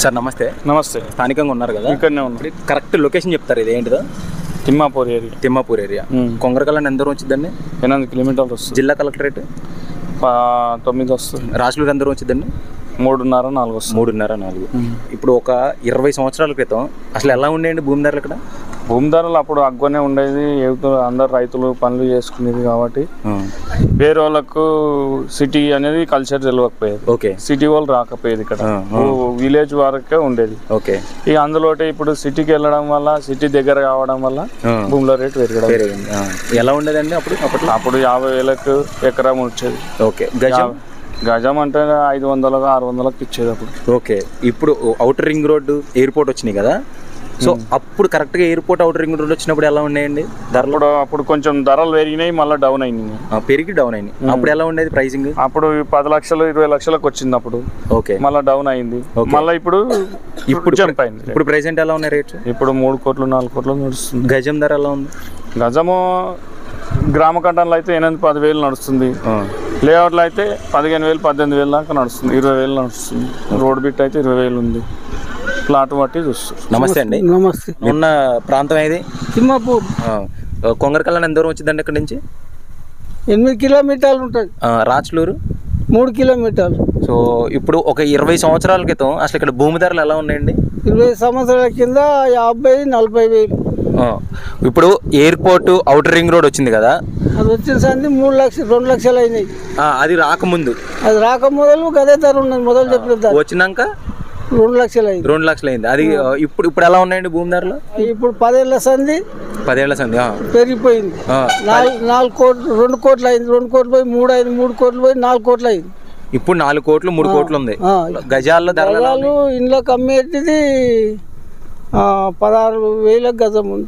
Sir నమస్తే. నమస్తే. స్థానికంగా ఉన్నారు కదా? ఇక్కడనే ఉన్నారు. కరెక్ట్ లొకేషన్ చెప్తారు, ఇది ఏంటిదో? తిమ్మాపూర్ ఏరియా. తిమ్మాపూర్ ఏరియా. కొంగరకల్లా ఎంత దూరం వచ్చిందండి? 8 కిలోమీటర్లు వస్తుంది. జిల్లా కలెక్టరేట్ 9 వస్తుంది. రాజులూరు ఎంత దూరం వచ్చిందండి? 3.5-4 వస్తుంది. 3.5-4. ఇప్పుడు ఒక 20 సంవత్సరాల క్రితం అసలు ఎలా ఉండేయండి భూమి ధరలు ఇక్కడ? భూమి ధరలు అప్పుడు అగ్గనే ఉండేది. అందరు రైతులు పనులు చేసుకునేది కాబట్టి వేరే వాళ్ళకు సిటీ అనేది కల్చర్ తెలియకపోయేది. ఓకే. సిటీ వాళ్ళు రాకపోయేది. ఇక్కడ విలేజ్ వరకే ఉండేది. ఓకే. ఇక అందులో ఇప్పుడు సిటీకి వెళ్ళడం వల్ల, సిటీ దగ్గర కావడం వల్ల భూముల రేటు పెరగడం. ఎలా ఉండేదండి అప్పుడు? అప్పుడు 50,000కు ఎకరం వచ్చేది. ఓకే. గజం అంటే 500-600కి ఇచ్చేది అప్పుడు. ఓకే. ఇప్పుడు అవుటర్ రింగ్ రోడ్డు, ఎయిర్పోర్ట్ వచ్చినాయి కదా, సో అప్పుడు కరెక్ట్గా ఎయిర్పోర్ట్ అవుటర్ రింగ్ రోడ్ వచ్చినప్పుడు ఎలా ఉన్నాయండి ధరలు? అప్పుడు కొంచెం ధరలు పెరిగినాయి, మళ్ళీ డౌన్ అయినాయి. పెరిగి డౌన్ అయినాయి. అప్పుడు ఎలా ఉండేది ప్రైసింగ్? అప్పుడు 10 లక్షలు 20 లక్షలకు వచ్చింది అప్పుడు. ఓకే. మళ్ళీ డౌన్ అయింది. మళ్ళీ ఇప్పుడు జంప్ అయింది. ఇప్పుడు ప్రెసెంట్ ఎలా ఉన్నాయి రేట్స్? ఇప్పుడు 3 కోట్లు 4 కోట్లు నడుస్తుంది. గజం ధర ఎలా ఉంది? గజము గ్రామ కంటంలో అయితే 8-10 నడుస్తుంది. లేఅవుట్లో అయితే 15,000-18,000 దాకా నడుస్తుంది. 20,000 నడుస్తుంది. రోడ్ బిట్ అయితే 20,000 ఉంది. ప్లాట్ బట్టి చూస్తుంది. నమస్తే అండి. నమస్తే. ఉన్న ప్రాంతం ఏది? తిమ్మాపూర్. కొంగరకల్లా ఎంత దూరం వచ్చిందండి ఇక్కడ నుంచి? 8 కిలోమీటర్లు ఉంటుంది. రాజులూరు 3 కిలోమీటర్లు. సో ఇప్పుడు ఒక 20 సంవత్సరాల క్రితం అసలు ఇక్కడ భూమి ధరలు ఎలా ఉన్నాయండి? 20 సంవత్సరాల కింద 50-40 వేలు. ఇప్పుడు ఎయిర్పోర్ట్ అవుటర్ రింగ్ రోడ్ వచ్చింది కదా, అది వచ్చిన సంది 3 లక్షలు 2 లక్షలు అయినాయి. అది రాకముందు, అది రాక మొదలు గదే ధర ఉన్నది. మొదలు చెప్పిన ధర వచ్చినాక 2 లక్షలు అయింది. 2 లక్షలు అయింది. అది ఇప్పుడు ఎలా ఉన్నాయండి భూమి ధరలు? ఇప్పుడు 10 ఏళ్ల సంది పెరిగిపోయింది. 4 కోట్లు 2 కోట్లు అయింది. 2 కోట్లు పోయి 3 అయింది. 3 కోట్లు పోయి 4 కోట్లు అయింది. ఇప్పుడు 4 కోట్లు 3 కోట్లు ఉంది. గజాల్లో ధరలు ఇండ్లకు అమ్మేటిది 16,000 గజం ఉంది.